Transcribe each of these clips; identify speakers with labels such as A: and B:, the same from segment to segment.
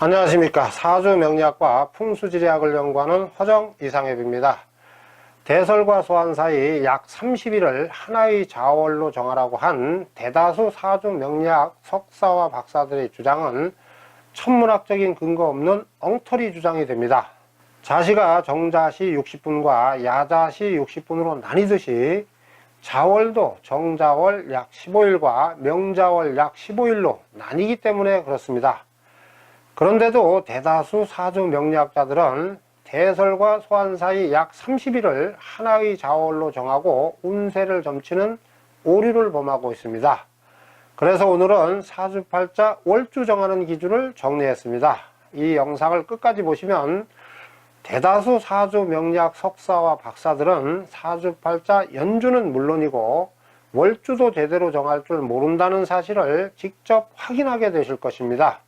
A: 안녕하십니까. 사주명리학과 풍수지리학을 연구하는 허정 이상엽입니다. 대설과 소환 사이 약 30일을 하나의 자월로 정하라고 한 대다수 사주명리학 석사와 박사들의 주장은 천문학적인 근거 없는 엉터리 주장이 됩니다. 자시가 정자시 60분과 야자시 60분으로 나뉘듯이 자월도 정자월 약 15일과 명자월 약 15일로 나뉘기 때문에 그렇습니다. 그런데도 대다수 사주명리학자들은 대설과 소환 사이 약 30일을 하나의 자월로 정하고 운세를 점치는 오류를 범하고 있습니다. 그래서 오늘은 사주팔자 월주 정하는 기준을 정리했습니다. 이 영상을 끝까지 보시면 대다수 사주명리학 석사와 박사들은 사주팔자 연주는 물론이고 월주도 제대로 정할 줄 모른다는 사실을 직접 확인하게 되실 것입니다.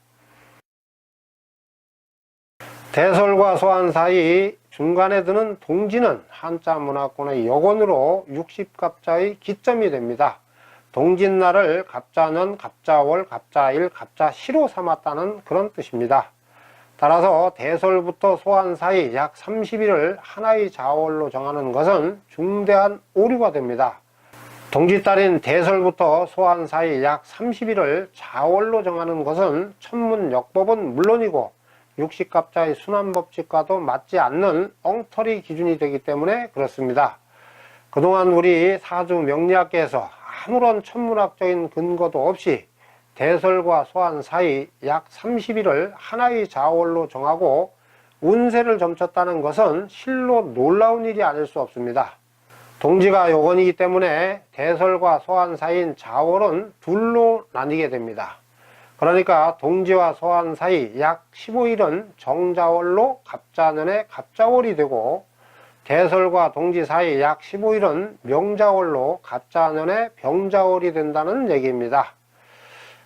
A: 대설과 소환 사이 중간에 드는 동지는 한자 문화권의 역원으로 60갑자의 기점이 됩니다. 동짓날을 갑자년, 갑자월, 갑자일, 갑자시로 삼았다는 그런 뜻입니다. 따라서 대설부터 소환 사이 약 30일을 하나의 자월로 정하는 것은 중대한 오류가 됩니다. 동짓달인 대설부터 소환 사이 약 30일을 자월로 정하는 것은 천문역법은 물론이고 60갑자의 순환법칙과도 맞지 않는 엉터리 기준이 되기 때문에 그렇습니다. 그동안 우리 사주명리학계에서 아무런 천문학적인 근거도 없이 대설과 소환 사이 약 30일을 하나의 자월로 정하고 운세를 점쳤다는 것은 실로 놀라운 일이 아닐 수 없습니다. 동지가 요건이기 때문에 대설과 소환 사이인 자월은 둘로 나뉘게 됩니다. 그러니까 동지와 소환 사이 약 15일은 정자월로 갑자년에 갑자월이 되고 대설과 동지 사이 약 15일은 명자월로 갑자년에 병자월이 된다는 얘기입니다.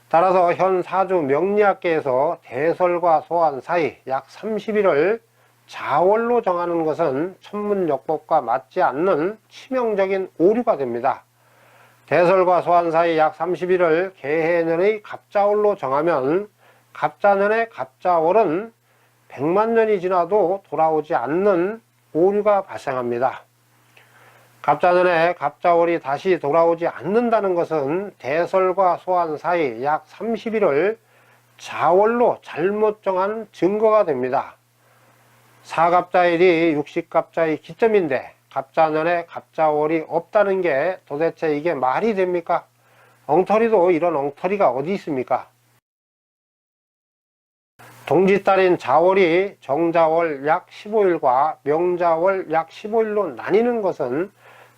A: 따라서 현 사주 명리학계에서 대설과 소환 사이 약 30일을 자월로 정하는 것은 천문역법과 맞지 않는 치명적인 오류가 됩니다. 대설과 소환 사이 약 30일을 개해년의 갑자월로 정하면 갑자년의 갑자월은 100만년이 지나도 돌아오지 않는 오류가 발생합니다. 갑자년에 갑자월이 다시 돌아오지 않는다는 것은 대설과 소환 사이 약 30일을 자월로 잘못 정한 증거가 됩니다. 사갑자일이 60갑자의 기점인데 갑자년에 갑자월이 없다는 게 도대체 이게 말이 됩니까? 엉터리도 이런 엉터리가 어디 있습니까? 동짓달인 자월이 정자월 약 15일과 명자월 약 15일로 나뉘는 것은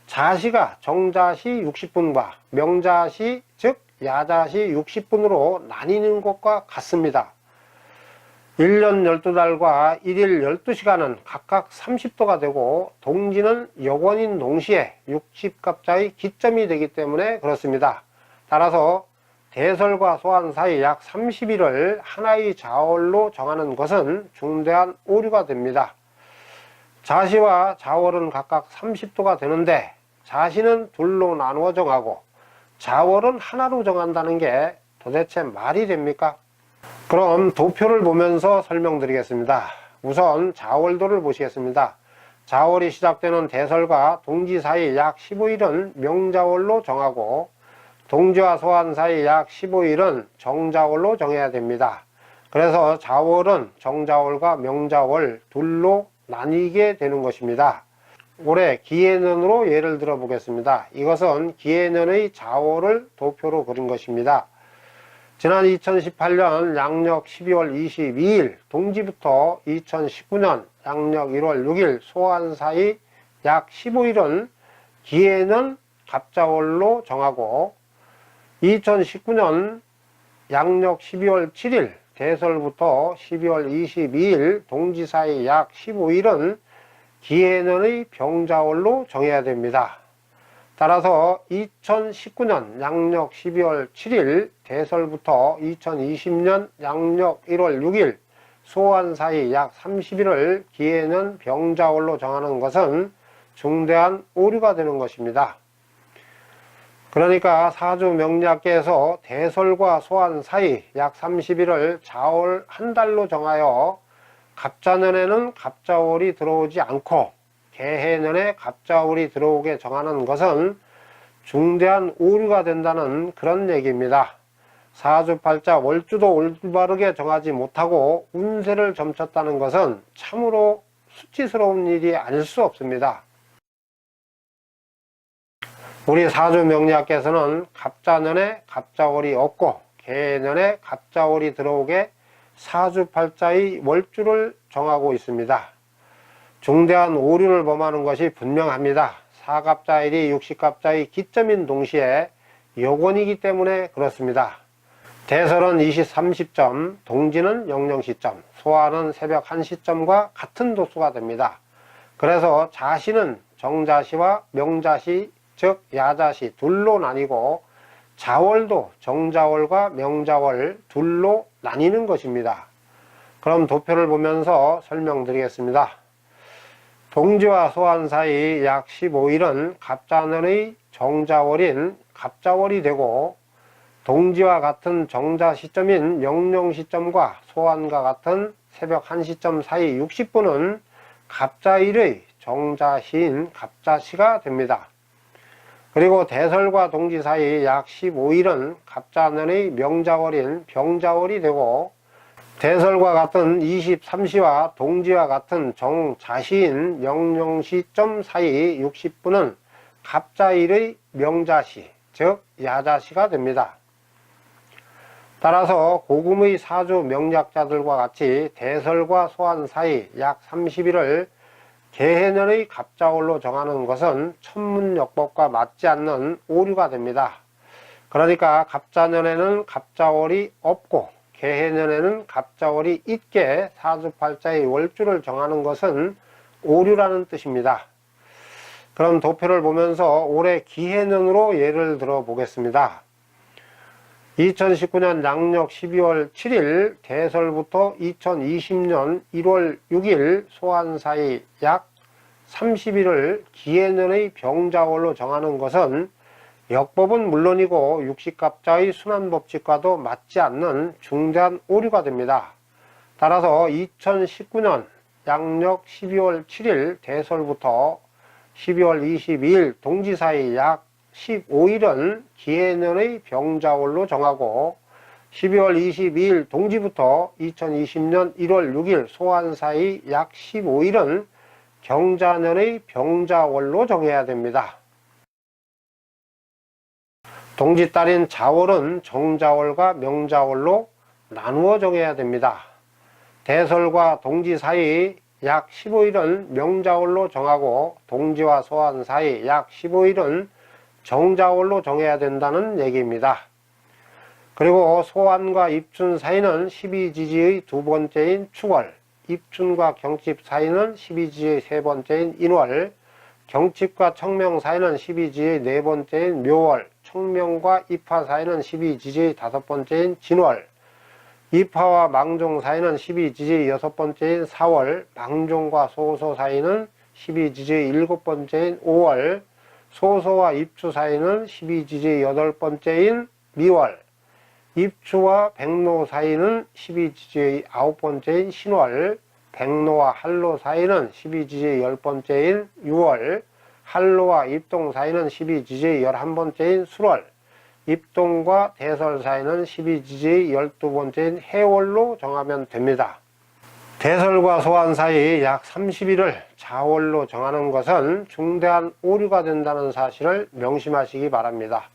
A: 자시가 정자시 60분과 명자시 즉 야자시 60분으로 나뉘는 것과 같습니다. 1년 12달과 1일 12시간은 각각 30도가 되고 동지는 역원인 동시에 60갑자의 기점이 되기 때문에 그렇습니다. 따라서 대설과 소환 사이 약 30일을 하나의 자월로 정하는 것은 중대한 오류가 됩니다. 자시와 자월은 각각 30도가 되는데 자시는 둘로 나누어 정하고 자월은 하나로 정한다는 게 도대체 말이 됩니까? 그럼 도표를 보면서 설명드리겠습니다. 우선 자월도를 보시겠습니다. 자월이 시작되는 대설과 동지 사이 약 15일은 명자월로 정하고 동지와 소환 사이 약 15일은 정자월로 정해야 됩니다. 그래서 자월은 정자월과 명자월 둘로 나뉘게 되는 것입니다. 올해 기해년으로 예를 들어 보겠습니다. 이것은 기해년의 자월을 도표로 그린 것입니다. 지난 2018년 양력 12월 22일 동지부터 2019년 양력 1월 6일 소환 사이 약 15일은 기해년 갑자월로 정하고 2019년 양력 12월 7일 대설부터 12월 22일 동지 사이 약 15일은 기해년의 병자월로 정해야 됩니다. 따라서 2019년 양력 12월 7일 대설부터 2020년 양력 1월 6일 소환 사이 약 30일을 기해년 병자월로 정하는 것은 중대한 오류가 되는 것입니다. 그러니까 사주 명리학계에서 대설과 소환 사이 약 30일을 자월 한 달로 정하여 갑자년에는 갑자월이 들어오지 않고 개해년에 갑자월이 들어오게 정하는 것은 중대한 오류가 된다는 그런 얘기입니다. 사주팔자 월주도 올바르게 정하지 못하고 운세를 점쳤다는 것은 참으로 수치스러운 일이 아닐 수 없습니다. 우리 사주명리학께서는 갑자년에 갑자월이 없고 개해년에 갑자월이 들어오게 사주팔자의 월주를 정하고 있습니다. 중대한 오류를 범하는 것이 분명합니다. 사갑자일이 육식갑자의 기점인 동시에 여권이기 때문에 그렇습니다. 대설은 20-30점, 동지는 00시점, 소화는 새벽 1시점과 같은 도수가 됩니다. 그래서 자시는 정자시와 명자시, 즉 야자시 둘로 나뉘고 자월도 정자월과 명자월 둘로 나뉘는 것입니다. 그럼 도표를 보면서 설명드리겠습니다. 동지와 소환 사이 약 15일은 갑자년의 정자월인 갑자월이 되고 동지와 같은 정자 시점인 00시점과 소환과 같은 새벽 1시점 사이 60분은 갑자일의 정자시인 갑자시가 됩니다. 그리고 대설과 동지 사이 약 15일은 갑자년의 명자월인 병자월이 되고 대설과 같은 23시와 동지와 같은 정자시인 00시점 사이 60분은 갑자일의 명자시, 즉 야자시가 됩니다. 따라서 고금의 사주 명리학자들과 같이 대설과 소환 사이 약 30일을 개해년의 갑자월로 정하는 것은 천문역법과 맞지 않는 오류가 됩니다. 그러니까 갑자년에는 갑자월이 없고 개해년에는 갑자월이 있게 사주팔자의 월주를 정하는 것은 오류라는 뜻입니다. 그럼 도표를 보면서 올해 기해년으로 예를 들어 보겠습니다. 2019년 양력 12월 7일 대설부터 2020년 1월 6일 소환 사이 약 30일을 기해년의 병자월로 정하는 것은 역법은 물론이고 육식갑자의 순환법칙과도 맞지 않는 중대한 오류가 됩니다. 따라서 2019년 양력 12월 7일 대설부터 12월 22일 동지 사이 약 15일은 기해년의 병자월로 정하고 12월 22일 동지부터 2020년 1월 6일 소환 사이 약 15일은 경자년의 병자월로 정해야 됩니다. 동지달인 자월은 정자월과 명자월로 나누어 정해야 됩니다. 대설과 동지 사이 약 15일은 명자월로 정하고 동지와 소환 사이 약 15일은 정자월로 정해야 된다는 얘기입니다. 그리고 소환과 입춘 사이는 12지지의 두 번째인 축월, 입춘과 경칩 사이는 12지의 세 번째인 인월, 경칩과 청명 사이는 12지의 네 번째인 묘월, 청명과 입화 사이는 12지지의 다섯 번째인 진월, 입화와 망종 사이는 12지지의 여섯 번째인 4월, 망종과 소소 사이는 12지지의 일곱 번째인 5월, 소소와 입추 사이는 12지지의 여덟 번째인 미월, 입추와 백로 사이는 12지지의 아홉 번째인 신월, 백로와 한로 사이는 12지지의 열 번째인 6월, 한로와 입동 사이는 12지지의 11번째인 술월, 입동과 대설 사이는 12지지의 12번째인 해월로 정하면 됩니다. 대설과 소환 사이 약 30일을 자월로 정하는 것은 중대한 오류가 된다는 사실을 명심하시기 바랍니다.